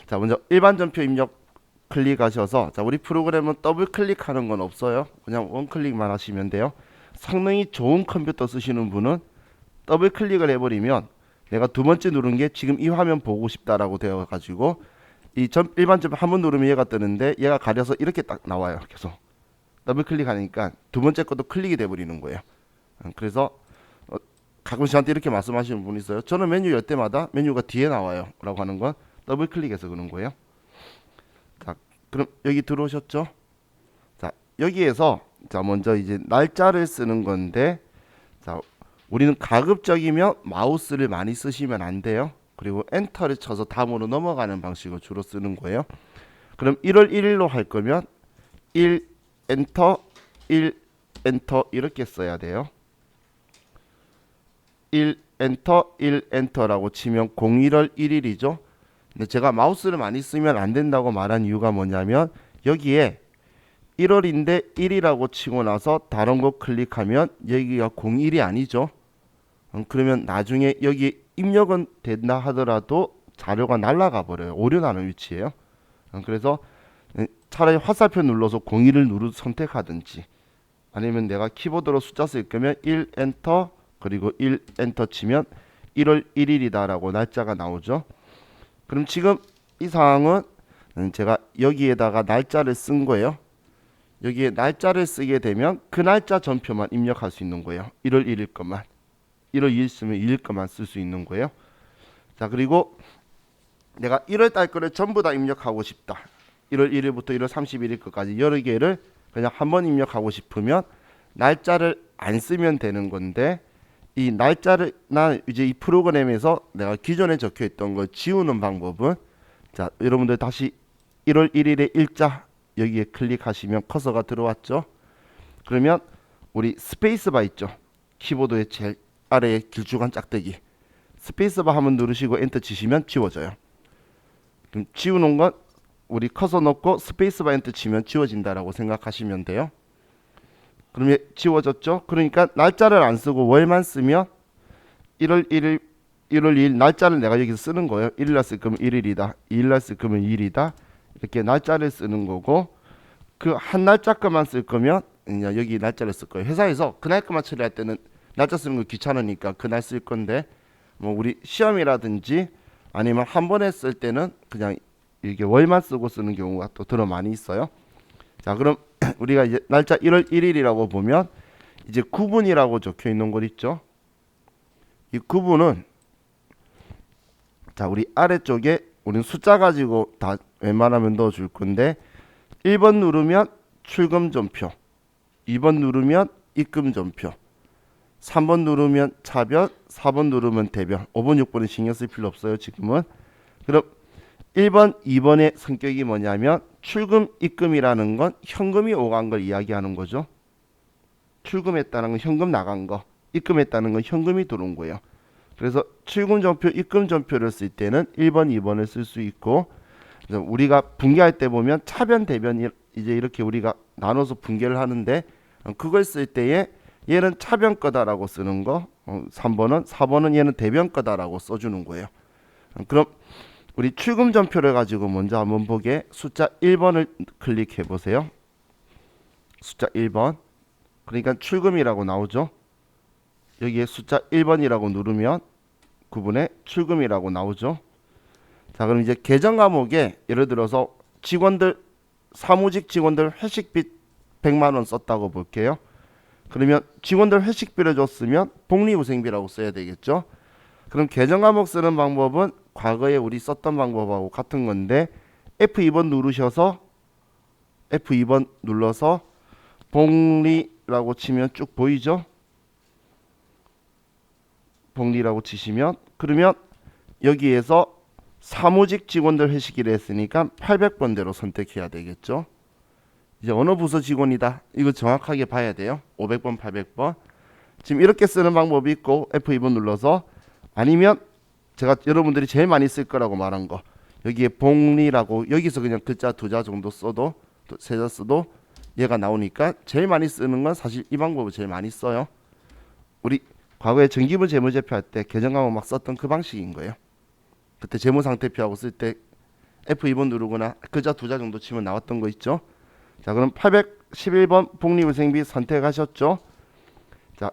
자, 먼저 일반 전표 입력 클릭하셔서, 자, 우리 프로그램은 더블 클릭하는 건 없어요. 그냥 원 클릭만 하시면 돼요. 성능이 좋은 컴퓨터 쓰시는 분은 더블 클릭을 해버리면 내가 두 번째 누른 게 지금 이 화면 보고 싶다라고 되어 가지고 일반 전표 한 번 누르면 얘가 뜨는데 얘가 가려서 이렇게 딱 나와요. 계속 더블 클릭하니까 두 번째 것도 클릭이 돼 버리는 거예요. 그래서 가끔 저한테 이렇게 말씀하시는 분이 있어요. 저는 메뉴 열 때마다 메뉴가 뒤에 나와요 라고 하는 건 더블 클릭해서 그런 거예요. 자, 그럼 여기 들어오셨죠? 자, 여기에서 자, 먼저 이제 날짜를 쓰는 건데, 자, 우리는 가급적이면 마우스를 많이 쓰시면 안 돼요. 그리고 엔터를 쳐서 다음으로 넘어가는 방식을 주로 쓰는 거예요. 그럼 1월 1일로 할 거면 1 엔터 1 엔터 이렇게 써야 돼요. 1 엔터 1 엔터라고 치면 01월 1일이죠. 근데 제가 마우스를 많이 쓰면 안 된다고 말한 이유가 뭐냐면, 여기에 1월인데 1이라고 치고 나서 다른 거 클릭하면 여기가 01이 아니죠. 그러면 나중에 여기 입력은 된다 하더라도 자료가 날아가 버려요. 오류나는 위치예요. 그래서 차라리 화살표 눌러서 01을 선택하든지, 아니면 내가 키보드로 숫자 쓸 거면 1 엔터 그리고 1 엔터 치면 1월 1일이다 라고 날짜가 나오죠. 그럼 지금 이 상황은 제가 여기에다가 날짜를 쓴 거예요. 여기에 날짜를 쓰게 되면 그 날짜 전표만 입력할 수 있는 거예요. 1월 1일 것만. 1월 2일 쓰면 2일 것만 쓸 수 있는 거예요. 자, 그리고 내가 1월 달 거를 전부 다 입력하고 싶다. 1월 1일부터 1월 31일 것까지 여러 개를 그냥 한번 입력하고 싶으면 날짜를 안 쓰면 되는 건데, 이 날짜를 나 이제 이 프로그램에서 내가 기존에 적혀 있던 걸 지우는 방법은, 자, 여러분들 다시 1월 1일의 일자 여기에 클릭하시면 커서가 들어왔죠. 그러면 우리 스페이스바 있죠. 키보드의 제일 아래에 길쭉한 짝대기 스페이스바 한번 누르시고 엔터 치시면 지워져요. 그럼 지우는 건 우리 커서 넣고 스페이스바 엔터 치면 지워진다라고 생각하시면 돼요. 그러면 지워졌죠. 그러니까 날짜를 안 쓰고 월만 쓰면 1월 1일 1월 2일 날짜를 내가 여기서 쓰는 거예요. 1일날 쓸 거면 1일이다, 2일날 쓸 거면 2일이다, 이렇게 날짜를 쓰는 거고, 그 한 날짜 것만 쓸 거면 그냥 여기 날짜를 쓸 거예요. 회사에서 그날 것만 처리할 때는 날짜 쓰는 거 귀찮으니까 그날 쓸 건데, 뭐 우리 시험이라든지 아니면 한 번에 쓸 때는 그냥 이렇게 월만 쓰고 쓰는 경우가 또 들어 많이 있어요. 자, 그럼 우리가 이제 날짜 1월 1일이라고 보면 이제 구분이라고 적혀 있는 것 있죠. 이 구분은, 자, 우리 아래쪽에 우리는 숫자 가지고 다 웬만하면 넣어 줄 건데, 1번 누르면 출금 전표, 2번 누르면 입금 전표, 3번 누르면 차변, 4번 누르면 대변, 5번 6번은 신경 쓸 필요 없어요 지금은. 그럼 1번 2번의 성격이 뭐냐면, 출금 입금이라는 건 현금이 오간 걸 이야기하는 거죠. 출금했다는 건 현금 나간 거, 입금했다는 건 현금이 들어온 거예요. 그래서 출금 전표, 입금 전표를 쓸 때는 1번, 2번을 쓸 수 있고, 그래서 우리가 분개할 때 보면 차변, 대변 이제 이렇게 우리가 나눠서 분개를 하는데, 그걸 쓸 때에 얘는 차변 거다라고 쓰는 거, 3번은 4번은 얘는 대변 거다라고 써주는 거예요. 그럼 우리 출금 전표를 가지고 먼저 한번 보게, 숫자 1번을 클릭해 보세요. 숫자 1번. 그러니까 출금이라고 나오죠. 여기에 숫자 1번이라고 누르면 구분에 출금이라고 나오죠. 자, 그럼 이제 계정 과목에 예를 들어서 직원들, 사무직 직원들 회식비 100만 원 썼다고 볼게요. 그러면 직원들 회식비를 줬으면 복리후생비라고 써야 되겠죠. 그럼 계정 과목 쓰는 방법은 과거에 우리 썼던 방법하고 같은 건데, F2번 누르셔서 F2번 눌러서 복리라고 치면 쭉 보이죠. 복리라고 치시면, 그러면 여기에서 사무직 직원들 회식이라 했으니까 800번대로 선택해야 되겠죠. 이제 어느 부서 직원이다, 이거 정확하게 봐야 돼요. 500번 800번 지금 이렇게 쓰는 방법이 있고, F2번 눌러서, 아니면 제가 여러분들이 제일 많이 쓸 거라고 말한 거, 여기에 복리라고 여기서 그냥 글자 2자 정도 써도, 3자 써도 얘가 나오니까 제일 많이 쓰는 건 사실 이 방법을 제일 많이 써요. 우리 과거에 정기분 재무제표 할 때 계정 과목 막 썼던 그 방식인 거예요. 그때 재무상태표하고 쓸 때 F2번 누르거나 그자 두 자 정도 치면 나왔던 거 있죠. 자, 그럼 811번 복리후생비 선택하셨죠. 자,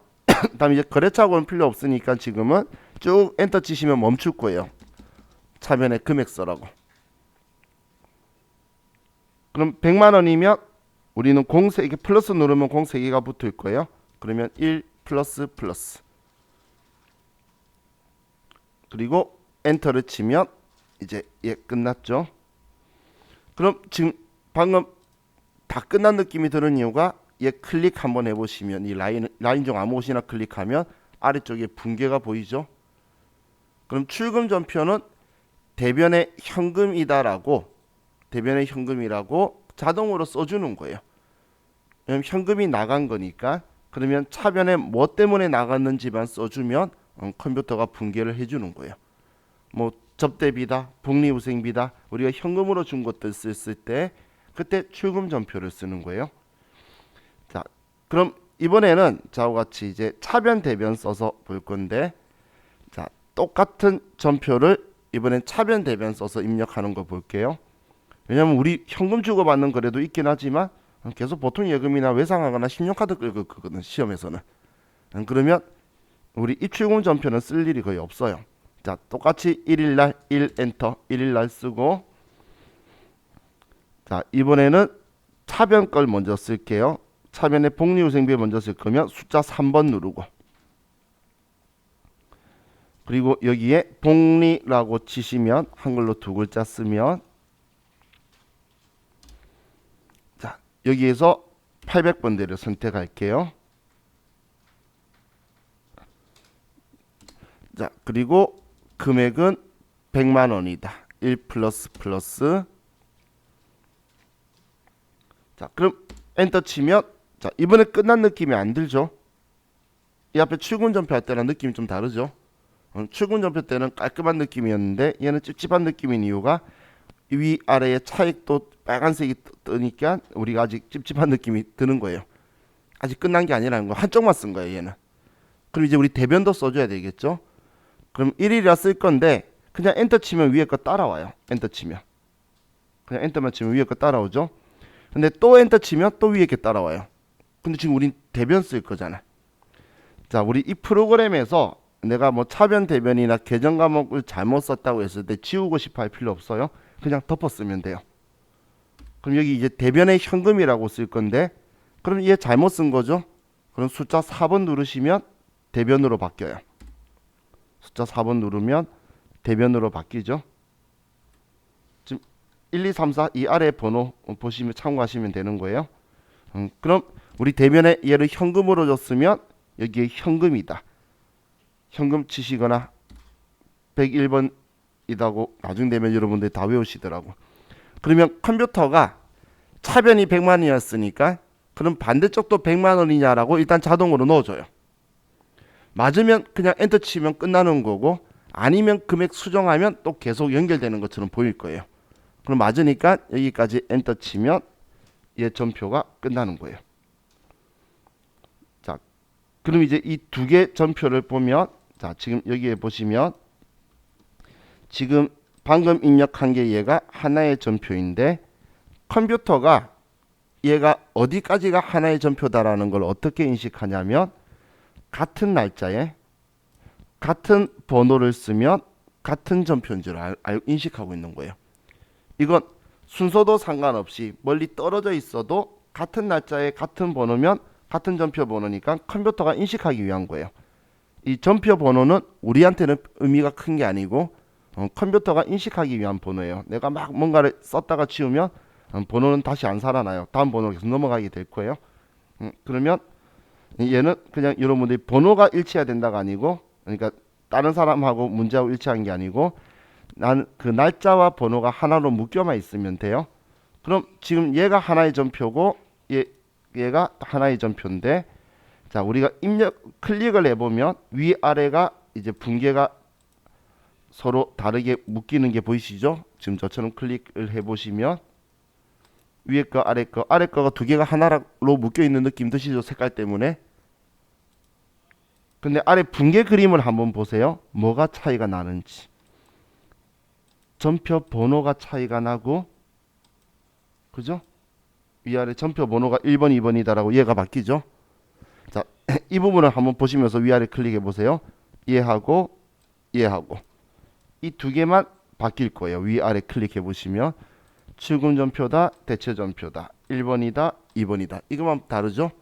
다음 이제 거래처하고는 필요 없으니까 지금은 쭉 엔터 치시면 멈출 거예요. 차변에 금액서라고. 그럼 100만 원이면 우리는 공 3개 플러스 누르면 공 3개가 붙을 거예요. 그러면 1 플러스 플러스. 그리고 엔터를 치면 이제 끝났죠. 그럼 지금 방금 다 끝난 느낌이 드는 이유가 클릭 한번 해보시면 이 라인 중 아무것이나 클릭하면 아래쪽에 붕괴가 보이죠. 그럼 출금 전표는 대변의 현금이다라고 자동으로 써주는 거예요. 왜냐면 현금이 나간 거니까. 그러면 차변에 뭐 때문에 나갔는지만 써주면 컴퓨터가 붕괴를 해주는 거예요. 뭐 접대비다, 복리후생비다, 우리가 현금으로 준 것들 쓸 때 그때 출금 전표를 쓰는 거예요. 자, 그럼 이번에는 저와 같이 이제 차변 대변 써서 볼 건데, 자, 똑같은 전표를 이번엔 차변 대변 써서 입력하는 거 볼게요. 왜냐면 우리 현금 주고받는 거래도 있긴 하지만 계속 보통 예금이나 외상하거나 신용카드 끌고 그거는 시험에서는. 그러면 우리 입출금 전표는 쓸 일이 거의 없어요. 자, 똑같이 1일날 1 엔터 1일날 쓰고, 자, 이번에는 차변 걸 먼저 쓸게요. 차변에 복리후생비 먼저 쓸 거면 숫자 3번 누르고, 그리고 여기에 복리라고 치시면 한글로 두 글자 쓰면, 자, 여기에서 800번대를 선택할게요. 자, 그리고 금액은 100만 원이다. 1 플러스 플러스. 자, 그럼 엔터 치면, 자, 이번에 끝난 느낌이 안 들죠? 이 앞에 출금 전표 할 때랑 느낌이 좀 다르죠? 출금 전표 때는 깔끔한 느낌이었는데 얘는 찝찝한 느낌인 이유가 위아래의 차익도 빨간색이 뜨니까 우리가 아직 찝찝한 느낌이 드는 거예요. 아직 끝난 게 아니라는 거. 한쪽만 쓴 거예요, 얘는. 그럼 이제 우리 대변도 써줘야 되겠죠? 그럼 1일이라 쓸 건데 그냥 엔터 치면 위에 거 따라와요. 엔터 치면 그냥 엔터만 치면 위에 거 따라오죠. 근데 또 엔터 치면 또 위에 게 따라와요. 근데 지금 우린 대변 쓸 거잖아. 자, 우리 이 프로그램에서 내가 뭐 차변 대변이나 계정 과목을 잘못 썼다고 했을 때 지우고 싶어 할 필요 없어요. 그냥 덮어 쓰면 돼요. 그럼 여기 이제 대변의 현금이라고 쓸 건데, 그럼 얘 잘못 쓴 거죠. 그럼 숫자 4번 누르시면 대변으로 바뀌어요. 숫자 4번 누르면 대변으로 바뀌죠. 지금 1, 2, 3, 4 이 아래 번호 보시면 참고하시면 되는 거예요. 그럼 우리 대변에 얘를 현금으로 줬으면 여기에 현금이다. 현금 치시거나 101번이라고 나중 되면 여러분들이 다 외우시더라고. 그러면 컴퓨터가 차변이 100만 원이었으니까 그럼 반대쪽도 100만 원이냐라고 일단 자동으로 넣어줘요. 맞으면 그냥 엔터 치면 끝나는 거고, 아니면 금액 수정하면 또 계속 연결되는 것처럼 보일 거예요. 그럼 맞으니까 여기까지 엔터 치면 얘 전표가 끝나는 거예요. 자, 그럼 이제 이 두 개 전표를 보면, 자, 지금 여기에 보시면 지금 방금 입력한 게 얘가 하나의 전표인데, 컴퓨터가 얘가 어디까지가 하나의 전표다라는 걸 어떻게 인식하냐면, 같은 날짜에 같은 번호를 쓰면 같은 전표인 줄 인식하고 있는 거예요. 이건 순서도 상관없이 멀리 떨어져 있어도 같은 날짜에 같은 번호면 같은 전표 번호니까 컴퓨터가 인식하기 위한 거예요. 이 전표 번호는 우리한테는 의미가 큰 게 아니고 컴퓨터가 인식하기 위한 번호예요. 내가 막 뭔가를 썼다가 지우면 번호는 다시 안 살아나요. 다음 번호로 계속 넘어가게 될 거예요. 그러면 얘는 그냥 여러분들이 번호가 일치해야 된다가 아니고, 그러니까 다른 사람하고 문제하고 일치한 게 아니고 난 그 날짜와 번호가 하나로 묶여만 있으면 돼요. 그럼 지금 얘가 하나의 전표고 얘가 하나의 전표인데, 자, 우리가 클릭을 해보면 위아래가 이제 붕괴가 서로 다르게 묶이는 게 보이시죠? 지금 저처럼 클릭을 해보시면 위에 거 아래 거가 두 개가 하나로 묶여 있는 느낌 드시죠? 색깔 때문에. 근데 아래 붕괴 그림을 한번 보세요. 뭐가 차이가 나는지. 전표 번호가 차이가 나고, 그죠? 위아래 전표 번호가 1번, 2번이다라고 얘가 바뀌죠. 자, 이 부분을 한번 보시면서 위아래 클릭해 보세요. 얘하고 얘하고 이 두 개만 바뀔 거예요. 위아래 클릭해 보시면 출금 전표다, 대체 전표다, 1번이다, 2번이다. 이것만 다르죠?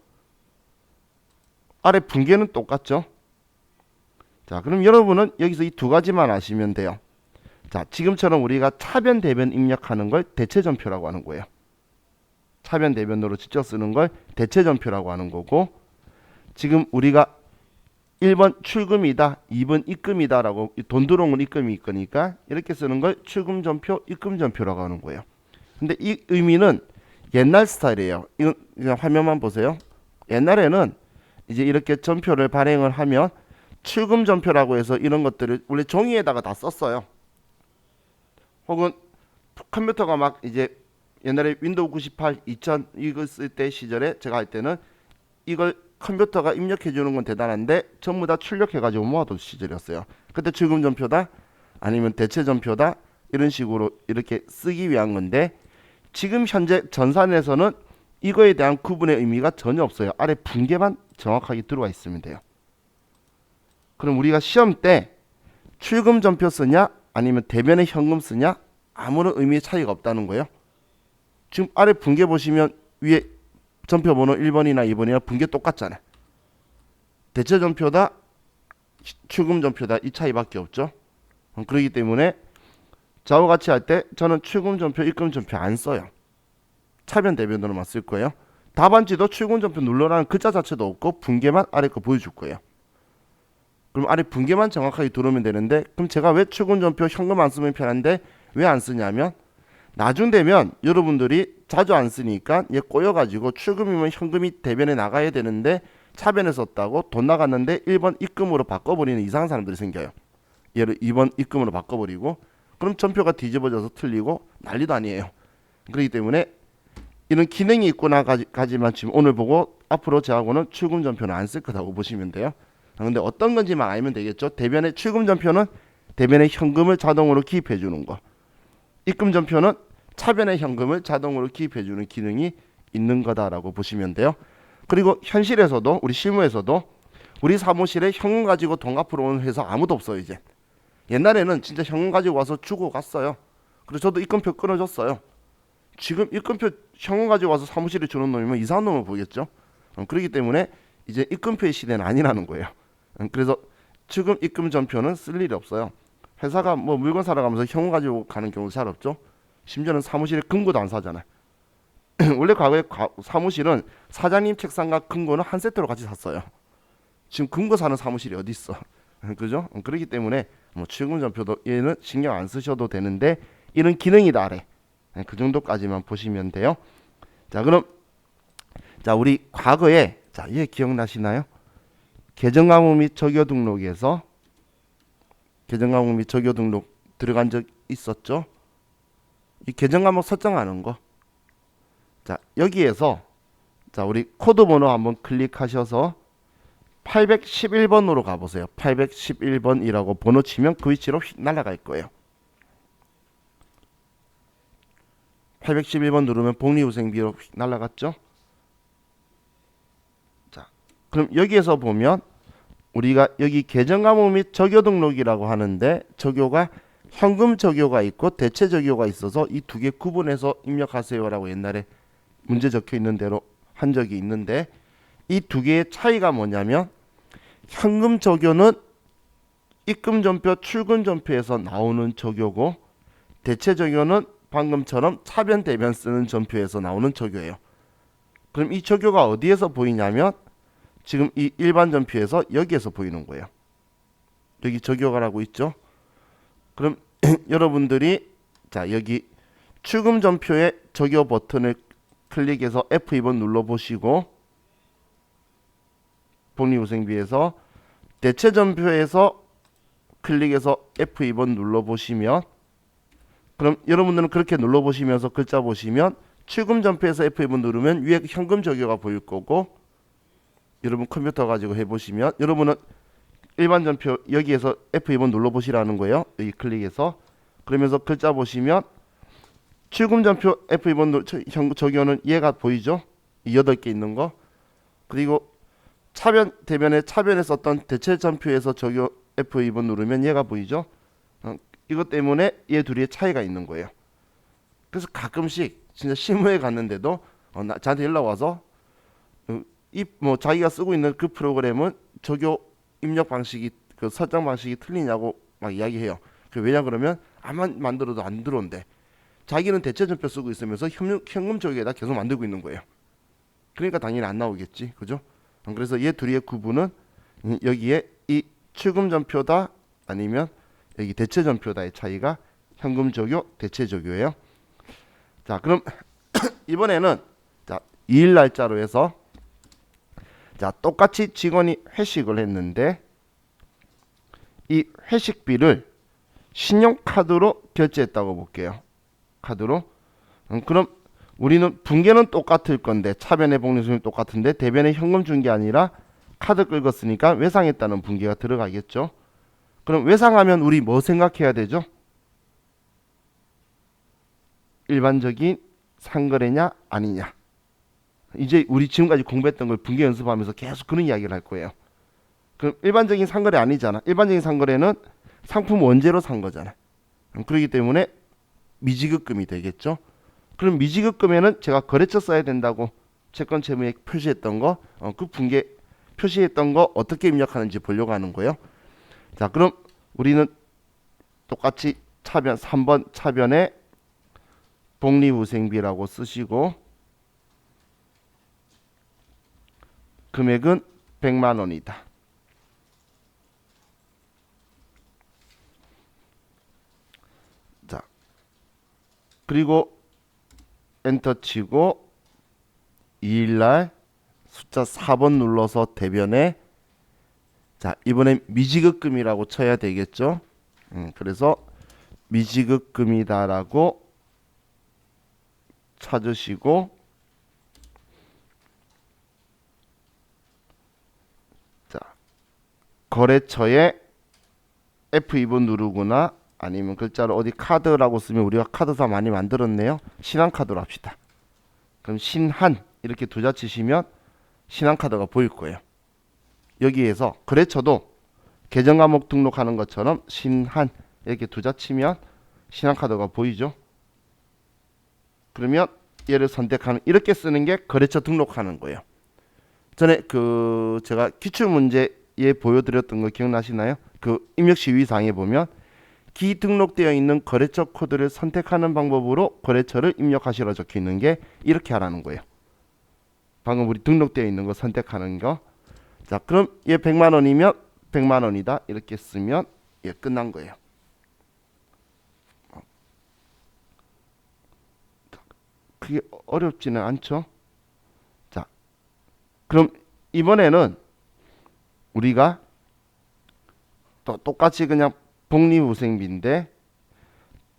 아래 분계는 똑같죠? 자, 그럼 여러분은 여기서 이 두 가지만 아시면 돼요. 자, 지금처럼 우리가 차변 대변 입력하는 걸 대체 전표라고 하는 거예요. 차변 대변으로 직접 쓰는 걸 대체 전표라고 하는 거고, 지금 우리가 1번 출금이다, 2번 입금이다 라고 돈 들어온 건 입금이 있으니까 이렇게 쓰는 걸 출금 전표, 입금 전표라고 하는 거예요. 근데 이 의미는 옛날 스타일이에요. 이건 그냥 화면만 보세요. 옛날에는 이제 이렇게 전표를 발행을 하면 출금 전표라고 해서 이런 것들을 원래 종이에다가 다 썼어요. 혹은 컴퓨터가 막 이제 옛날에 윈도우 98, 2000 이거 쓸 때 시절에 제가 할 때는 이걸 컴퓨터가 입력해 주는 건 대단한데 전부 다 출력해 가지고 모아둔 시절이었어요. 그때 출금 전표다 아니면 대체 전표다 이런 식으로 이렇게 쓰기 위한 건데, 지금 현재 전산에서는 이거에 대한 구분의 의미가 전혀 없어요. 아래 분계만 정확하게 들어와 있으면 돼요. 그럼 우리가 시험 때 출금 전표 쓰냐 아니면 대변의 현금 쓰냐 아무런 의미의 차이가 없다는 거예요. 지금 아래 분계 보시면 위에 전표 번호 1번이나 2번이나 분계 똑같잖아요. 대체 전표다, 출금 전표다 이 차이밖에 없죠. 그렇기 때문에 좌우 같이 할 때 저는 출금 전표, 입금 전표 안 써요. 차변 대변으로만 쓸 거예요. 답안지도 출금 전표 눌러라는 글자 자체도 없고 분계만 아래 거 보여줄 거예요. 그럼 아래 분계만 정확하게 들어오면 되는데, 그럼 제가 왜 출금 전표 현금 안 쓰면 편한데 왜 안 쓰냐면, 나중 되면 여러분들이 자주 안 쓰니까 얘 꼬여가지고 출금이면 현금이 대변에 나가야 되는데 차변에 썼다고 돈 나갔는데 1번 입금으로 바꿔버리는 이상한 사람들이 생겨요. 얘를 2번 입금으로 바꿔버리고 그럼 전표가 뒤집어져서 틀리고 난리도 아니에요. 그렇기 때문에 이런 기능이 있구나 가지만 지금 오늘 보고 앞으로 저하고는 출금 전표는 안 쓸 거라고 보시면 돼요. 근데 어떤 건지만 알면 되겠죠. 대변의 출금 전표는 대변의 현금을 자동으로 기입해 주는 거, 입금 전표는 차변의 현금을 자동으로 기입해 주는 기능이 있는 거다라고 보시면 돼요. 그리고 현실에서도 우리 실무에서도 우리 사무실에 현금 가지고 돈 갚으러 오는 회사 아무도 없어요. 이제 옛날에는 진짜 현금 가지고 와서 주고 갔어요. 그래서 저도 입금표 끊어줬어요. 지금 입금표 현금 가지고 와서 사무실에 주는 놈이면 이상한 놈을 보겠죠. 그렇기 때문에 이제 입금표의 시대는 아니라는 거예요. 그래서 지금 입금 전표는 쓸 일이 없어요. 회사가 뭐 물건 사러 가면서 현금 가지고 가는 경우도 잘 없죠. 심지어는 사무실에 금고도 안 사잖아요. 원래 과거에 사무실은 사장님 책상과 금고는 한 세트로 같이 샀어요. 지금 금고 사는 사무실이 어디 있어? 그죠? 그렇기 때문에 뭐 출금 전표도 얘는 신경 안 쓰셔도 되는데 이런 기능이다 아래. 그 정도까지만 보시면 돼요. 자, 그럼 자 우리 과거에 얘 기억나시나요? 계정과목 및 적요 등록에서 계정과목 및 적요 등록 들어간 적 있었죠? 이 계정과목 설정하는 거. 자, 여기에서 자 우리 코드 번호 한번 클릭하셔서 811번으로 가보세요. 811번이라고 번호 치면 그 위치로 휙 날아갈 거예요. 811번 누르면 복리후생비로 휙 날아갔죠. 자, 그럼 여기에서 보면 우리가 여기 계정과목 및 적요 등록이라고 하는데, 적요가 현금 적요가 있고 대체 적요가 있어서 이 두 개 구분해서 입력하세요라고 옛날에 문제 적혀 있는 대로 한 적이 있는데, 이 두 개의 차이가 뭐냐면 현금 적요는 입금 전표, 출금 전표에서 나오는 적요고, 대체 적요는 방금처럼 차변 대변 쓰는 전표에서 나오는 적요예요. 그럼 이 적요가 어디에서 보이냐면 지금 이 일반 전표에서 여기에서 보이는 거예요. 여기 적요가라고 있죠. 그럼 여러분들이 자 여기 출금 전표의 적요 버튼을 클릭해서 F2번 눌러보시고, 복리후생비에서 대체 전표에서 클릭해서 F2번 눌러보시면, 그럼 여러분들은 그렇게 눌러보시면서 글자 보시면 출금 전표에서 F2번 누르면 위에 현금 적요가 보일 거고, 여러분 컴퓨터 가지고 해보시면 여러분은 일반 전표 여기에서 F2번 눌러보시라는 거예요. 여기 클릭해서. 그러면서 글자 보시면 출금전표 F2번 적용은 얘가 보이죠? 이 8개 있는 거. 그리고 차변 대변에 차변에 썼던 대체전표에서 적용 F2번 누르면 얘가 보이죠? 이것 때문에 얘 둘이의 차이가 있는 거예요. 그래서 가끔씩 진짜 실무에 갔는데도 저한테 연락 와서 이 뭐 자기가 쓰고 있는 그 프로그램은 적용 입력 방식이 그 설정 방식이 틀리냐고 막 이야기해요. 왜냐 그러면 아무만 만들어도 안 들어온대. 자기는 대체전표 쓰고 있으면서 현금 적용에다 계속 만들고 있는 거예요. 그러니까 당연히 안 나오겠지, 그죠? 그래서 얘 둘이의 구분은 여기에 이 출금전표다 아니면 여기 대체전표다의 차이가 현금 적용, 대체 적용이에요. 자, 그럼 이번에는 자 2일 날짜로 해서 자 똑같이 직원이 회식을 했는데 이 회식비를 신용카드로 결제했다고 볼게요. 카드로. 그럼 우리는 분계는 똑같을 건데 차변의 복리수익이 똑같은데 대변에 현금 준 게 아니라 카드 긁었으니까 외상했다는 분계가 들어가겠죠. 그럼 외상하면 우리 뭐 생각해야 되죠? 일반적인 상거래냐 아니냐. 이제 우리 지금까지 공부했던 걸 분계 연습하면서 계속 그런 이야기를 할 거예요. 그럼 일반적인 상거래 아니잖아. 일반적인 상거래는 상품 원재로 산 거잖아. 그렇기 때문에 미지급금이 되겠죠. 그럼 미지급금에는 제가 거래처 써야 된다고 채권 채무에 표시했던 거, 그 분계 표시했던 거 어떻게 입력하는지 보려고 하는 거예요. 자, 그럼 우리는 똑같이 차변 3번 차변에 복리후생비라고 쓰시고 금액은 100만 원이다. 자, 그리고 엔터 치고 2일날 숫자 4번 눌러서 대변에 자 이번엔 미지급금이라고 쳐야 되겠죠. 그래서 미지급금이다라고 찾으시고 자 거래처에 F2번 누르거나 아니면 글자로 어디 카드라고 쓰면 우리가 카드사 많이 만들었네요. 신한카드로 합시다. 그럼 신한 이렇게 두자 치시면 신한카드가 보일 거예요. 여기에서 거래처도 계정과목 등록하는 것처럼 신한 이렇게 두자 치면 신한카드가 보이죠. 그러면 얘를 선택하는 이렇게 쓰는 게 거래처 등록하는 거예요. 전에 그 제가 기출문제에 보여드렸던 거 기억나시나요? 그 입력시위사항에 보면 기등록되어 있는 거래처 코드를 선택하는 방법으로 거래처를 입력하시라 적혀 있는 게 이렇게 하라는 거예요. 방금 우리 등록되어 있는 거 선택하는 거. 자, 그럼 얘 100만 원이면 100만 원이다. 이렇게 쓰면 얘 끝난 거예요. 그게 어렵지는 않죠. 자, 그럼 이번에는 우리가 또 똑같이 그냥 복리후생비인데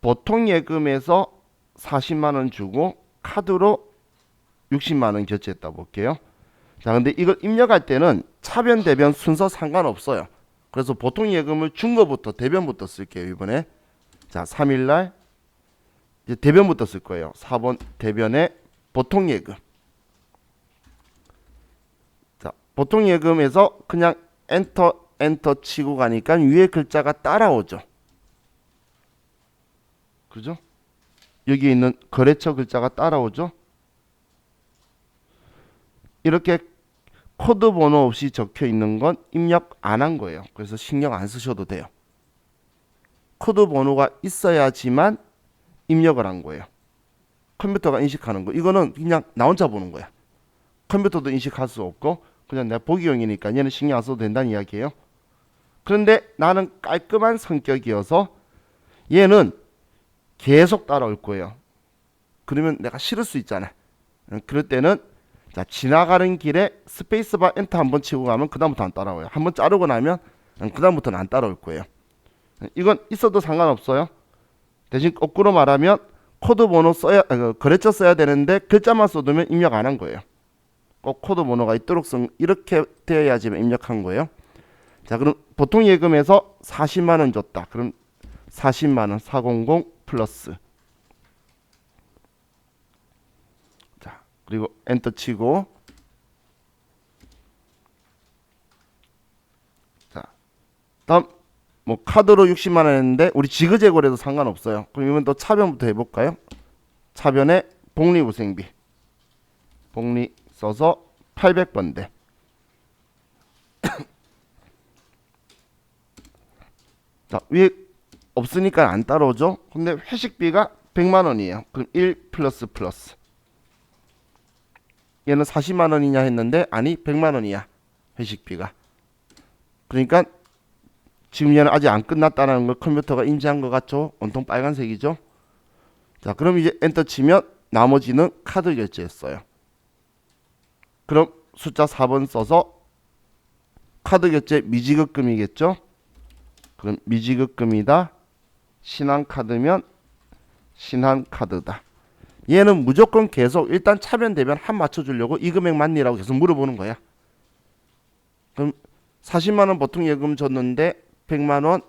보통 예금에서 40만 원 주고 카드로 60만 원 결제했다 볼게요. 자, 근데 이걸 입력할 때는 차변 대변 순서 상관없어요. 그래서 보통 예금을 준 거부터 대변부터 쓸게요. 이번에 자 3일날 이제 대변부터 쓸 거예요. 4번 대변에 보통 예금. 자 보통 예금에서 그냥 엔터 치고 가니까 위에 글자가 따라오죠. 그죠? 여기 있는 거래처 글자가 따라오죠. 이렇게 코드 번호 없이 적혀 있는 건 입력 안 한 거예요. 그래서 신경 안 쓰셔도 돼요. 코드 번호가 있어야지만 입력을 한 거예요. 컴퓨터가 인식하는 거. 이거는 그냥 나 혼자 보는 거야. 컴퓨터도 인식할 수 없고 그냥 내가 보기용이니까 얘는 신경 안 써도 된다는 이야기예요. 그런데 나는 깔끔한 성격이어서 얘는 계속 따라올 거예요. 그러면 내가 싫을 수 있잖아. 그럴 때는 자 지나가는 길에 스페이스바 엔터 한번 치고 가면 그 다음부터 안 따라와요. 한번 자르고 나면 그 다음부터는 안 따라올 거예요. 이건 있어도 상관없어요. 대신 거꾸로 말하면 코드 번호 써야 거래처 써야 되는데 글자만 써두면 입력 안 한 거예요. 꼭 코드 번호가 있도록 이렇게 되어야지만 입력한 거예요. 자 그럼 보통 예금에서 40만 원 줬다. 그럼 40만원 400 플러스. 자, 그리고 엔터 치고, 자, 다음 뭐 카드로 60만원 했는데 우리 지그재그로 해도 상관없어요. 그럼 이번 또 차변부터 해볼까요? 차변에 복리후생비 복리 써서 800번대. 자, 위에 없으니까 안 따라오죠. 근데 회식비가 100만원이에요. 그럼 1 플러스 플러스. 얘는 40만원이냐 했는데 아니 100만원이야 회식비가. 그러니까 지금 얘는 아직 안 끝났다는 걸 컴퓨터가 인지한 것 같죠. 온통 빨간색이죠. 자, 그럼 이제 엔터 치면 나머지는 카드 결제했어요. 그럼 숫자 4번 써서 카드 결제 미지급금이겠죠. 그럼 미지급금이다. 신한카드면 신한카드다. 얘는 무조건 계속 일단 차변 대변 한 맞춰주려고 이 금액 맞니라고 계속 물어보는 거야. 그럼 40만원 보통 예금 줬는데 100만원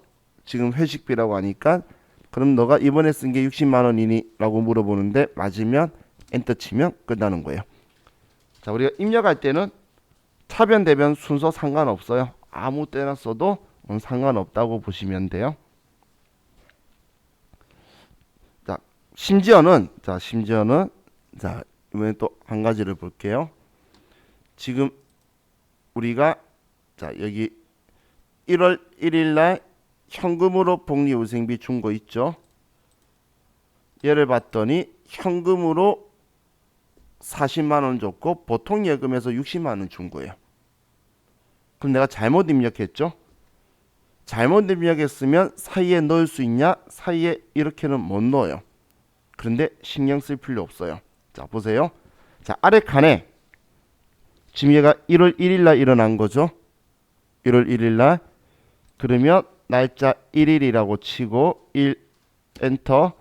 지금 회식비라고 하니까 그럼 너가 이번에 쓴 게 60만원이니? 라고 물어보는데 맞으면 엔터 치면 끝나는 거예요. 자, 우리가 입력할 때는 차변 대변 순서 상관없어요. 아무 때나 써도 상관없다고 보시면 돼요. 자, 심지어는 자, 이번에 또 한 가지를 볼게요. 지금 우리가 자, 여기 1월 1일 날 현금으로 복리후생비 준 거 있죠. 얘를 봤더니 현금으로 40만원 줬고 보통 예금에서 60만원 준 거예요. 그럼 내가 잘못 입력했죠. 잘못 입력했으면 사이에 넣을 수 있냐? 사이에 이렇게는 못 넣어요. 그런데 신경 쓸 필요 없어요. 자, 보세요. 자, 아래 칸에 지금 얘가 1월 1일 날 일어난 거죠. 1월 1일 날. 그러면 날짜 1일이라고 치고 1 엔터.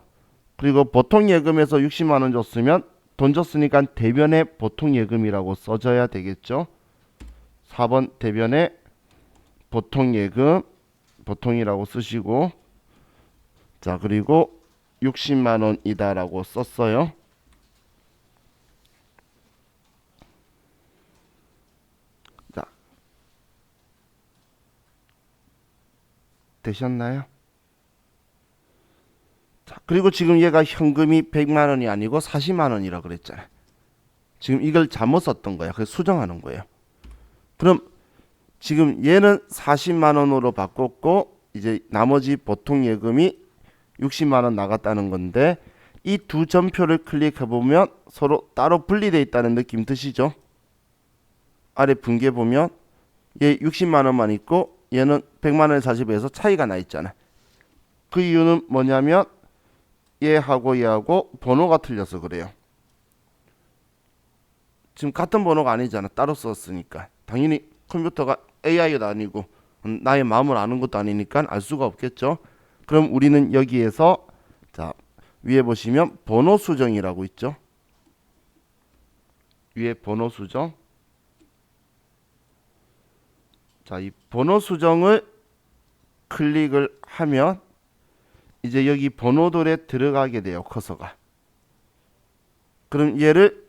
그리고 보통 예금에서 60만원 줬으면 돈 줬으니까 대변에 보통 예금이라고 써줘야 되겠죠. 4번 대변에 보통 예금 보통이라고 쓰시고, 자, 그리고 60만원이다 라고 썼어요. 자, 되셨나요? 자, 그리고 지금 얘가 현금이 100만원이 아니고 40만원이라 그랬잖아요. 지금 이걸 잘못 썼던 거야. 그래서 수정하는 거예요. 그럼 지금 얘는 40만원으로 바꿨고 이제 나머지 보통 예금이 60만원 나갔다는 건데 이 두 점표를 클릭해 보면 서로 따로 분리되어 있다는 느낌 드시죠? 아래 분계 보면 얘 60만원만 있고 얘는 100만원에 40에서 차이가 나 있잖아. 그 이유는 뭐냐면 얘하고 얘하고 번호가 틀려서 그래요. 지금 같은 번호가 아니잖아. 따로 썼으니까. 당연히 컴퓨터가 AI도 아니고 나의 마음을 아는 것도 아니니까 알 수가 없겠죠. 그럼 우리는 여기에서 자, 위에 보시면 번호 수정이라고 있죠. 위에 번호 수정. 자, 이 번호 수정을 클릭을 하면 이제 여기 번호들에 들어가게 돼요. 커서가. 그럼 얘를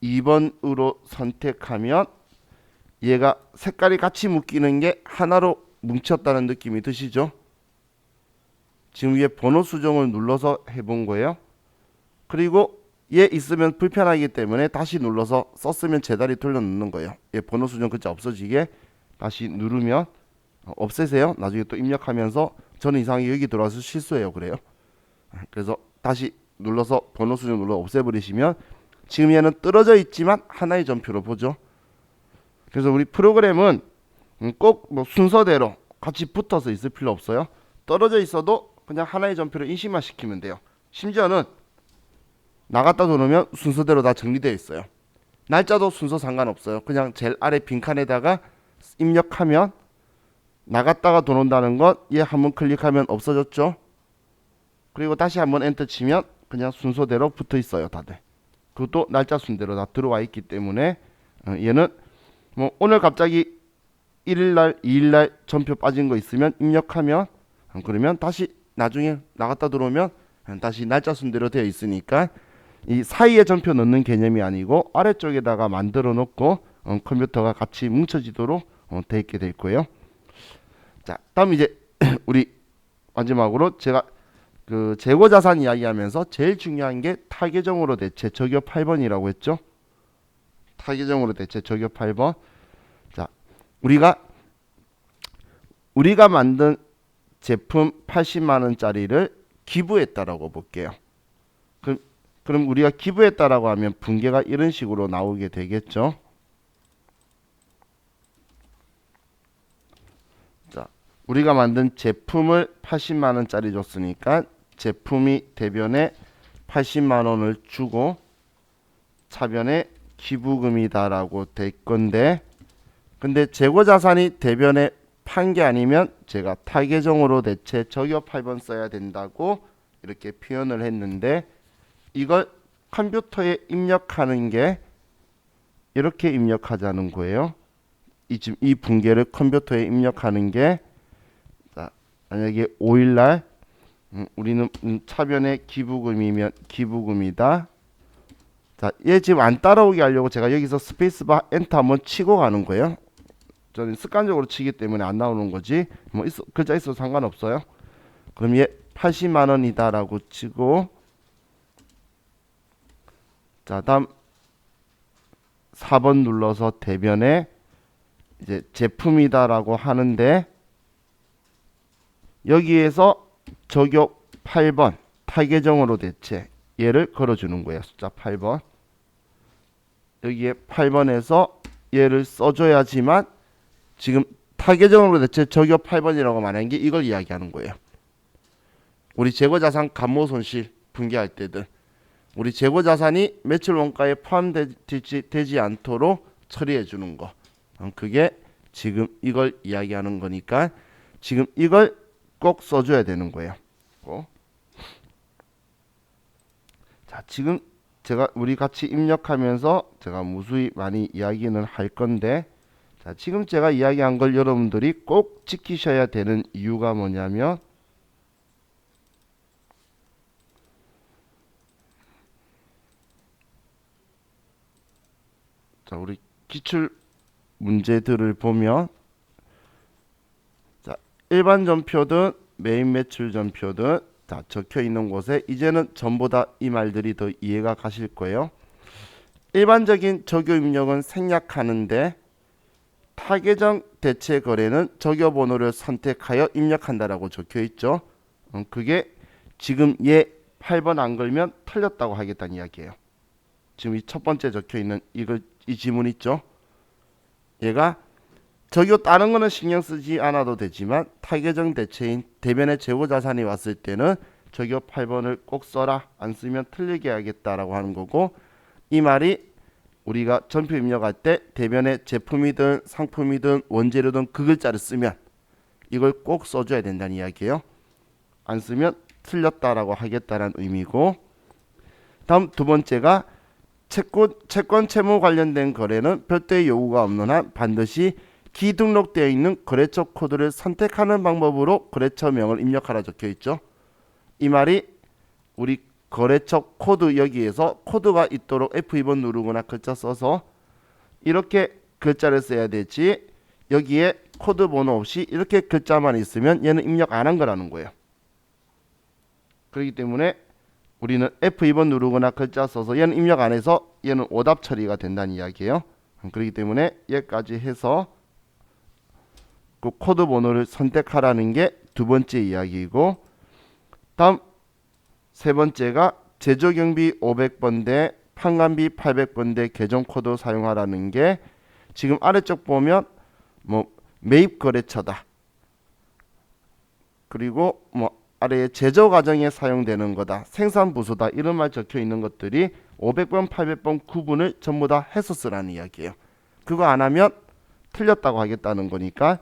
2번으로 선택하면 얘가 색깔이 같이 묶이는 게 하나로 뭉쳤다는 느낌이 드시죠? 지금 위에 번호 수정을 눌러서 해본 거예요. 그리고 얘 있으면 불편하기 때문에 다시 눌러서 썼으면 제자리 돌려 놓는 거예요. 얘 번호 수정 글자 없어지게 다시 누르면 없애세요. 나중에 또 입력하면서 저는 이상하게 여기 들어와서 실수해요. 그래요. 그래서 다시 눌러서 번호 수정 눌러 없애버리시면 지금 얘는 떨어져 있지만 하나의 점표로 보죠. 그래서 우리 프로그램은 꼭 뭐 순서대로 같이 붙어서 있을 필요 없어요. 떨어져 있어도 그냥 하나의 점표를 인식만 시키면 돼요. 심지어는 나갔다 들어오면 순서대로 다 정리되어 있어요. 날짜도 순서 상관없어요. 그냥 제일 아래 빈칸에다가 입력하면 나갔다가 들어온다는 것 얘 한번 클릭하면 없어졌죠. 그리고 다시 한번 엔터 치면 그냥 순서대로 붙어 있어요. 다들. 그것도 날짜 순대로 다 들어와 있기 때문에 얘는 뭐 오늘 갑자기 1일날 2일날 전표 빠진 거 있으면 입력하면 그러면 다시 나중에 나갔다 들어오면 다시 날짜 순대로 되어 있으니까 이 사이에 전표 넣는 개념이 아니고 아래쪽에다가 만들어 놓고 컴퓨터가 같이 뭉쳐지도록 되어 있게 될 거예요. 자, 다음 이제 우리 마지막으로 제가 그 재고 자산 이야기하면서 제일 중요한 게 타계정으로 대체 적요 8번이라고 했죠. 타계정으로 대체 적요 8번. 자, 우리가 만든 제품 80만 원짜리를 기부했다라고 볼게요. 그럼 우리가 기부했다라고 하면 분계가 이런 식으로 나오게 되겠죠. 자, 우리가 만든 제품을 80만 원짜리 줬으니까 제품이 대변에 80만 원을 주고 차변에 기부금이다라고 될 건데, 근데 재고자산이 대변에 판 게 아니면 제가 타계정으로 대체 적요 8번 써야 된다고 이렇게 표현을 했는데, 이걸 컴퓨터에 입력하는 게 이렇게 입력하자는 거예요. 지금 이 분계를 컴퓨터에 입력하는 게, 자, 만약에 5일날 우리는 차변에 기부금이면 기부금이다. 자, 얘 지금 안 따라오게 하려고 제가 여기서 스페이스바 엔터 한번 치고 가는 거예요. 저는 습관적으로 치기 때문에 안 나오는 거지. 뭐 글자 있어도 상관없어요. 그럼 얘 80만 원이다라고 치고, 자, 다음 4번 눌러서 대변에 이제 제품이다라고 하는데, 여기에서 적요 8번 타계정으로 대체 얘를 걸어주는 거예요. 숫자 8번. 여기에 8번에서 얘를 써줘야지만 지금 타계정으로 대체 적요 8번이라고 말하는 게 이걸 이야기하는 거예요. 우리 재고자산 감모손실 분계할 때들 우리 재고자산이 매출 원가에 포함되지 않도록 처리해 주는 거, 그게 지금 이걸 이야기하는 거니까 지금 이걸 꼭 써줘야 되는 거예요. 자, 지금 우리 같이 입력하면서 제가 무수히 많이 이야기는 할 건데, 자, 지금 제가 이야기한 걸 여러분들이 꼭 지키셔야 되는 이유가 뭐냐면, 자, 우리 기출 문제들을 보면, 자, 일반 전표든 메인 매출 전표든 자, 적혀 있는 곳에 이제는 전부 다 이 말들이 더 이해가 가실 거예요. 일반적인 적요 입력은 생략하는데 타계정 대체 거래는 적요 번호를 선택하여 입력한다라고 적혀 있죠. 그게 지금 얘 8번 안 걸면 틀렸다고 하겠다는 이야기예요. 지금 이 첫 번째 적혀 있는 이 지문 있죠. 얘가 적요 다른 거는 신경 쓰지 않아도 되지만 타계정 대체인 대변의 재고자산이 왔을 때는 적요 8번을 꼭 써라. 안 쓰면 틀리게 하겠다라고 하는 거고, 이 말이 우리가 전표 입력할 때 대변의 제품이든 상품이든 원재료든 그 글자를 쓰면 이걸 꼭 써줘야 된다는 이야기예요. 안 쓰면 틀렸다라고 하겠다는 의미고, 다음 두 번째가 채권 채무 관련된 거래는 별도의 요구가 없는 한 반드시 기등록되어 있는 거래처 코드를 선택하는 방법으로 거래처명을 입력하라 적혀 있죠. 이 말이 우리 거래처 코드, 여기에서 코드가 있도록 F2번 누르거나 글자 써서 이렇게 글자를 써야 되지, 여기에 코드 번호 없이 이렇게 글자만 있으면 얘는 입력 안 한 거라는 거예요. 그렇기 때문에 우리는 F2번 누르거나 글자 써서 얘는 입력 안 해서 얘는 오답 처리가 된다는 이야기예요. 그렇기 때문에 얘까지 해서 그 코드 번호를 선택하라는 게 두 번째 이야기이고, 다음 세 번째가 제조경비 500번 대 판관비 800번 대 계정 코드 사용하라는 게, 지금 아래쪽 보면 뭐 매입 거래처다, 그리고 뭐 아래에 제조 과정에 사용되는 거다, 생산 부수다, 이런 말 적혀 있는 것들이 500번 800번 구분을 전부 다 해서 쓰라는 이야기예요. 그거 안 하면 틀렸다고 하겠다는 거니까,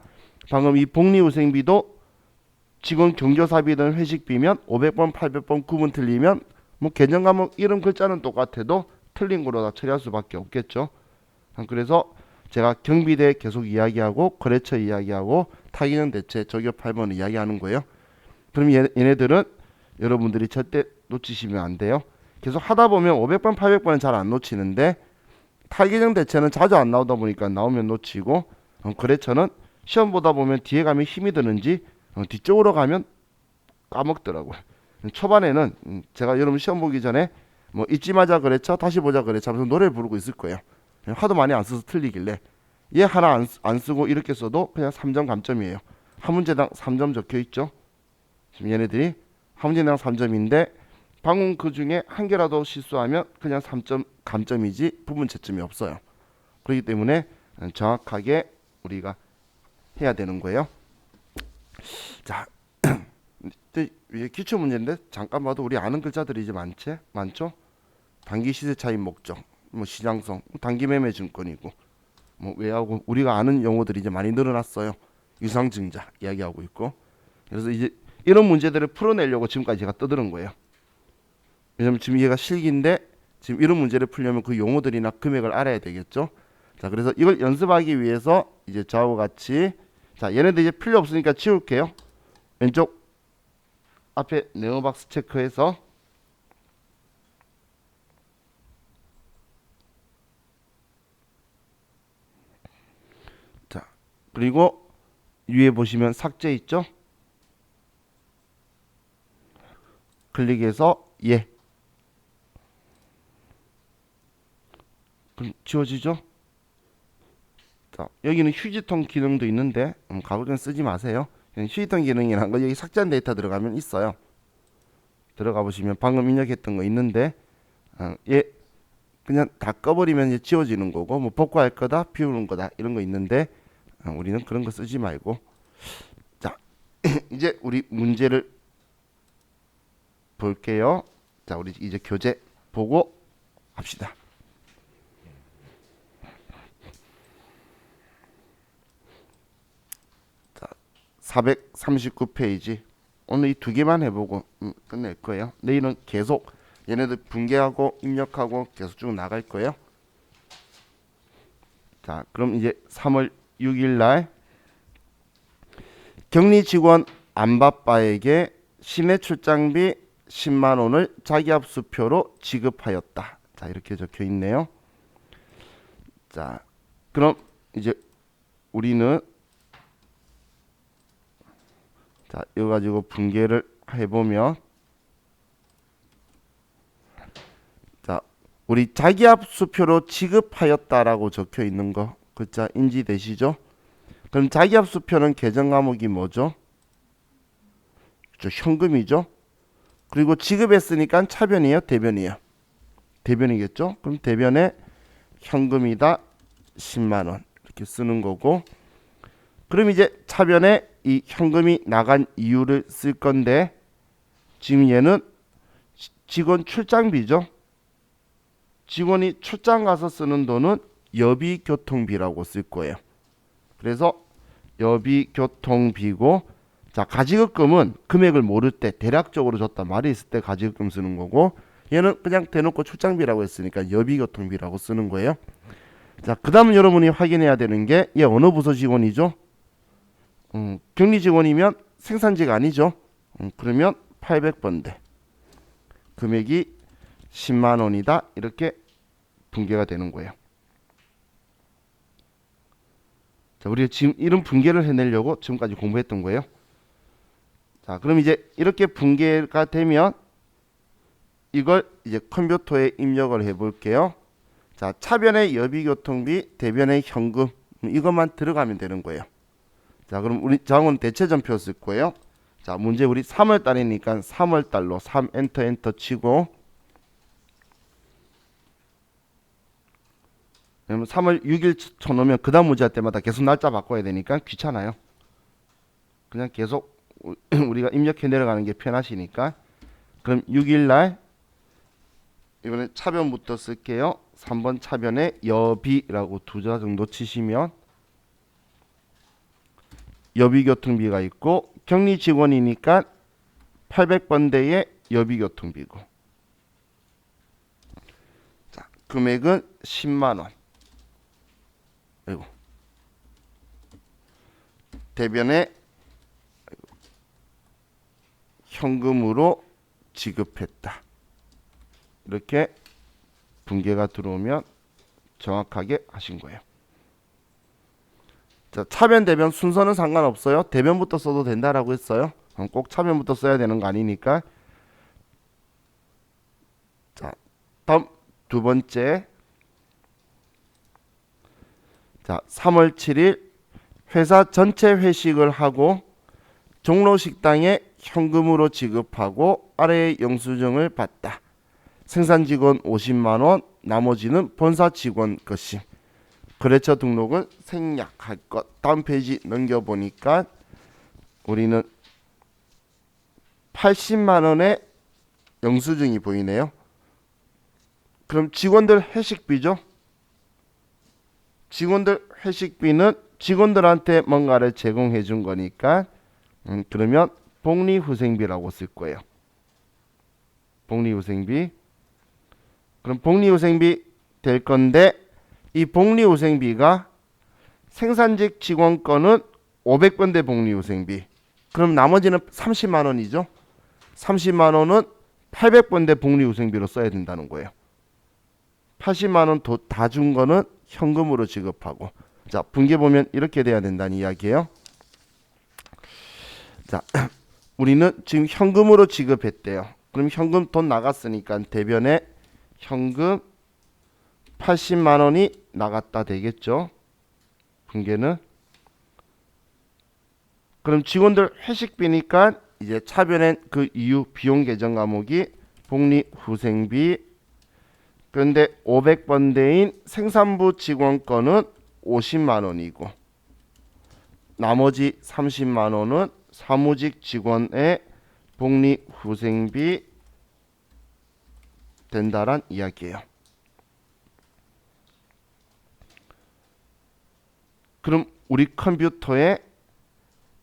방금 이 복리후생비도 직원 경조사비든 회식비면 500번 800번 구분 틀리면 뭐 계정 과목 이름 글자는 똑같아도 틀린 거로 다 처리할 수밖에 없겠죠. 그래서 제가 경비대 계속 이야기하고 거래처 이야기하고 타기능 대체 적요 8번을 이야기하는 거예요. 그럼 얘네들은 여러분들이 절대 놓치시면 안 돼요. 계속 하다 보면 500번, 800번은 잘 안 놓치는데 타겟형 대체는 자주 안 나오다 보니까 나오면 놓치고 거래처는 시험 보다 보면 뒤에 가면 힘이 드는지 뒤쪽으로 가면 까먹더라고요. 초반에는 제가 여러분 시험 보기 전에 뭐 잊지 마자 거래처, 다시 보자 거래처 하면서 노래를 부르고 있을 거예요. 하도 많이 안 써서 틀리길래 얘 하나 안 쓰고 이렇게 써도 그냥 3점 감점이에요. 한 문제당 3점 적혀 있죠. 지금 얘네들이 한 문제당 3점인데 방금 그 중에 한 개라도 실수하면 그냥 3점 감점이지 부분 채점이 없어요. 그렇기 때문에 정확하게 우리가 해야 되는 거예요. 자, 이게 기출 문제인데 잠깐 봐도 우리 아는 글자들이 이제 많죠? 단기 시세 차익 목적, 뭐 시장성, 단기 매매 증권이고, 뭐 외하고 우리가 아는 용어들이 이제 많이 늘어났어요. 유상증자 이야기하고 있고. 그래서 이제 이런 문제들을 풀어내려고 지금까지 제가 떠드는 거예요. 왜냐면 지금 얘가 실기인데 지금 이런 문제를 풀려면 그 용어들이나 금액을 알아야 되겠죠. 자, 그래서 이걸 연습하기 위해서 이제 저하고 같이 자, 얘네들 이제 필요 없으니까 지울게요. 왼쪽 앞에 네오박스 체크해서 자, 그리고 위에 보시면 삭제 있죠? 클릭해서 예. 그럼 지워지죠? 자, 여기는 휴지통 기능도 있는데 가급적 쓰지 마세요. 휴지통 기능이란 거 여기 삭제한 데이터 들어가면 있어요. 들어가 보시면 방금 입력했던 거 있는데 얘 그냥 다 꺼버리면 이제 지워지는 거고 뭐 복구할 거다 비우는 거다 이런 거 있는데 우리는 그런 거 쓰지 말고 자 이제 우리 문제를 볼게요. 자, 우리 이제 교재 보고 합시다. 자, 439페이지. 오늘 이 두 개만 해보고 끝낼 거예요. 내일은 계속 얘네들 분개하고 입력하고 계속 쭉 나갈 거예요. 자, 그럼 이제 3월 6일 날 격리 직원 안바빠에게 시내 출장비 10만 원을 자기압수표로 지급하였다. 자, 이렇게 적혀 있네요. 자, 그럼 이제 우리는 자, 이거 가지고 분개를 해보면 자, 우리 자기압수표로 지급하였다라고 적혀 있는 거 글자 인지되시죠? 그럼 자기압수표는 계정 과목이 뭐죠? 현금이죠. 그리고 지급했으니까 차변이에요, 대변이에요? 대변이겠죠? 그럼 대변에 현금이다 10만 원 이렇게 쓰는 거고 그럼 이제 차변에 이 현금이 나간 이유를 쓸 건데 지금 얘는 직원 출장비죠. 직원이 출장 가서 쓰는 돈은 여비교통비라고 쓸 거예요. 그래서 여비교통비고 자, 가지급금은 금액을 모를 때 대략적으로 줬다 말이 있을 때 가지급금 쓰는 거고 얘는 그냥 대놓고 출장비라고 했으니까 여비교통비라고 쓰는 거예요. 자, 그 다음 여러분이 확인해야 되는 게 얘 어느 부서 직원이죠? 격리 직원이면 생산직 아니죠? 그러면 800번대 금액이 10만 원이다 이렇게 분개가 되는 거예요. 자, 우리가 지금 이런 분개를 해내려고 지금까지 공부했던 거예요. 자, 그럼 이제 이렇게 분개가 되면 이걸 이제 컴퓨터에 입력을 해 볼게요. 자, 차변의 여비교통비, 대변의 현금 이것만 들어가면 되는 거예요. 자, 그럼 우리 자원은 대체전표 쓸 거예요. 자, 문제 우리 3월 달이니까 3월 달로 3 엔터 치고 그러면 3월 6일 쳐놓으면 그 다음 문제 할 때마다 계속 날짜 바꿔야 되니까 귀찮아요. 그냥 계속 우리가 입력해 내려가는 게 편하시니까 그럼 6일 날 이번에 차변부터 쓸게요. 3번 차변에 여비라고 두 자 정도 치시면 여비교통비가 있고 격리 직원이니까 800번대의 여비교통비고 자, 금액은 10만원 아이고 대변에 현금으로 지급했다. 이렇게 분계가 들어오면 정확하게 하신 거예요. 자, 차변 대변 순서는 상관없어요. 대변부터 써도 된다라고 했어요. 꼭 차변부터 써야 되는 거 아니니까. 자, 다음 두 번째. 자, 3월 7일 회사 전체 회식을 하고 종로 식당에 현금으로 지급하고 아래의 영수증을 받다. 생산 직원 50만 원, 나머지는 본사 직원 것임. 거래처 등록은 생략할 것. 다음 페이지 넘겨보니까 우리는 80만 원의 영수증이 보이네요. 그럼 직원들 회식비죠? 직원들 회식비는 직원들한테 뭔가를 제공해 준 거니까 그러면 복리후생비라고 쓸 거예요. 복리후생비. 그럼 복리후생비 될 건데 이 복리후생비가 생산직 직원 거는 500번대 복리후생비. 그럼 나머지는 30만 원이죠. 30만 원은 800번대 복리후생비로 써야 된다는 거예요. 80만 원 다 준 거는 현금으로 지급하고. 자, 분계 보면 이렇게 돼야 된다는 이야기예요. 자, 우리는 지금 현금으로 지급했대요. 그럼 현금 돈 나갔으니까 대변에 현금 80만 원이 나갔다 되겠죠. 분계는. 그럼 직원들 회식비니까 이제 차변엔 그 이유 비용 계정 과목이 복리후생비. 그런데 500번대인 생산부 직원 거는 50만 원이고 나머지 30만 원은 사무직 직원의 복리후생비 된다란 이야기예요. 그럼 우리 컴퓨터에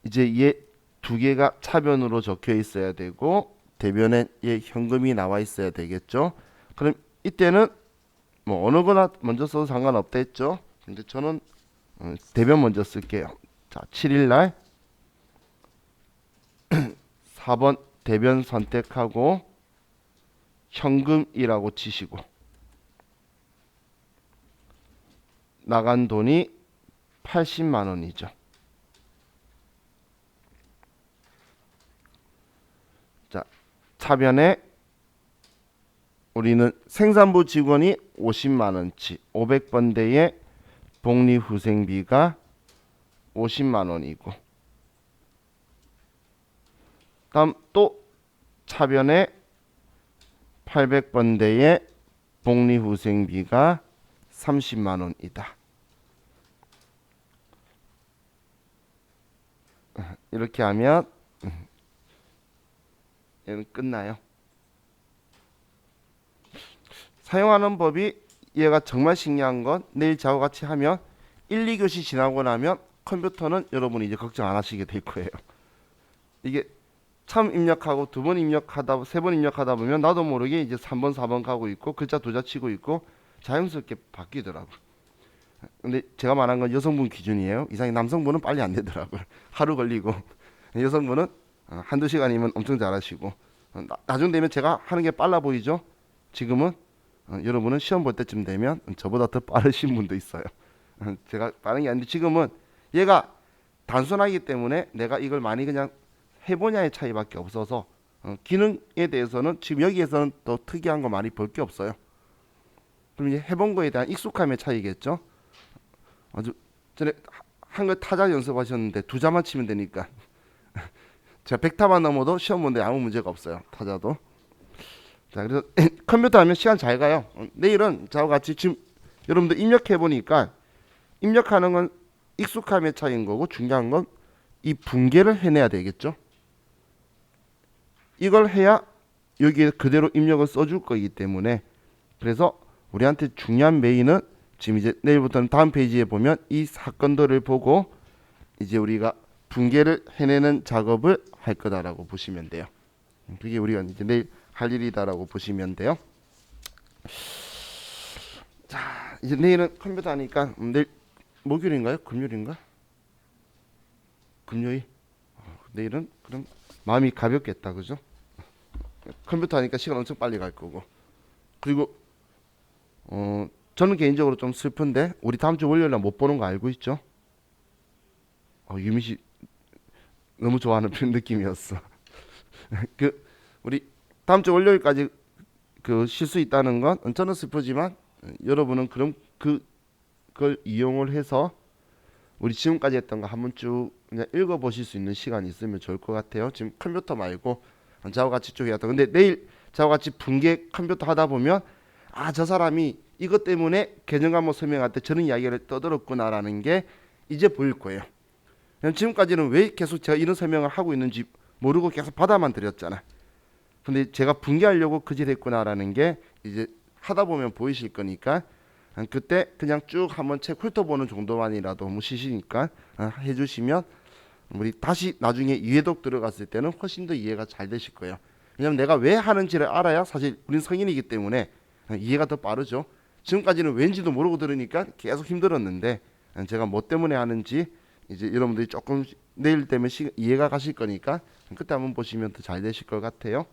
이제 얘 두 개가 차변으로 적혀 있어야 되고 대변에 얘 현금이 나와 있어야 되겠죠. 그럼 이때는 뭐 어느 거나 먼저 써도 상관없다 했죠. 근데 저는 대변 먼저 쓸게요. 자, 7일 날 4번 대변 선택하고 현금이라고 치시고 나간 돈이 80만 원이죠. 자, 차변에 우리는 생산부 직원이 50만 원치 500번대의 복리후생비가 50만 원이고 다음 또 차변에 800번대의 복리후생비가 30만 원이다. 이렇게 하면 얘는 끝나요. 사용하는 법이 얘가 정말 신기한 건 내일 저와 같이 하면 1, 2교시 지나고 나면 컴퓨터는 여러분이 이제 걱정 안 하시게 될 거예요. 이게 처음 입력하고 두 번 입력하다 세 번 입력하다 보면 나도 모르게 이제 3번 4번 가고 있고 글자 도자 치고 있고 자연스럽게 바뀌더라고요. 근데 제가 말한 건 여성분 기준이에요. 이상히 남성분은 빨리 안 되더라고요. 하루 걸리고 여성분은 한두 시간이면 엄청 잘하시고 나중 되면 제가 하는 게 빨라 보이죠. 지금은 여러분은 시험 볼 때쯤 되면 저보다 더 빠르신 분도 있어요. 제가 빠른 게 아닌데 지금은 얘가 단순하기 때문에 내가 이걸 많이 그냥 해보냐의 차이밖에 없어서 기능에 대해서는 지금 여기에서는 더 특이한 거 많이 볼 게 없어요. 그럼 이제 해본 거에 대한 익숙함의 차이겠죠. 아주 전에 한글 타자 연습하셨는데 두 자만 치면 되니까 제가 100타만 넘어도 시험 보는데 아무 문제가 없어요. 타자도. 자, 그래서 컴퓨터 하면 시간 잘 가요. 내일은 저와 같이 지금 여러분들 입력해 보니까 입력하는 건 익숙함의 차이인 거고 중요한 건 이 분계를 해내야 되겠죠. 이걸 해야 여기에 그대로 입력을 써줄 거기 때문에 그래서 우리한테 중요한 메인은 지금 이제 내일부터는 다음 페이지에 보면 이 사건들을 보고 이제 우리가 분계를 해내는 작업을 할 거다라고 보시면 돼요. 그게 우리가 이제 내일 할 일이다라고 보시면 돼요. 자, 이제 내일은 컴퓨터 하니까 내일 목요일인가요? 금요일인가? 금요일? 내일은 그럼 마음이 가볍겠다, 그죠? 컴퓨터 하니까 시간 엄청 빨리 갈 거고. 그리고 저는 개인적으로 좀 슬픈데 우리 다음 주 월요일 날 못 보는 거 알고 있죠? 유미 씨 너무 좋아하는 그런 느낌이었어. 그 우리 다음 주 월요일까지 그 쉴 수 있다는 건 저는 슬프지만 여러분은 그럼 그걸 이용을 해서 우리 지금까지 했던 거 한번 쭉 그냥 읽어보실 수 있는 시간이 있으면 좋을 것 같아요. 지금 컴퓨터 말고 저하고 같이 쭉 해왔다. 근데 내일 저하고 같이 분계 컴퓨터 하다 보면 저 사람이 이것 때문에 개념 과목 설명할 때 저런 이야기를 떠들었구나라는 게 이제 보일 거예요. 지금까지는 왜 계속 제가 이런 설명을 하고 있는지 모르고 계속 받아만 드렸잖아. 근데 제가 분개하려고 그짓 했구나라는 게 이제 하다 보면 보이실 거니까 그때 그냥 쭉 한번 책 훑어보는 정도만이라도 뭐 쉬시니까 해주시면 우리 다시 나중에 이해독 들어갔을 때는 훨씬 더 이해가 잘 되실 거예요. 왜냐면 내가 왜 하는지를 알아야 사실 우린 성인이기 때문에 이해가 더 빠르죠. 지금까지는 왠지도 모르고 들으니까 계속 힘들었는데 제가 뭐 때문에 하는지 이제 여러분들이 조금 내일 되면 이해가 가실 거니까 그때 한번 보시면 더 잘 되실 것 같아요.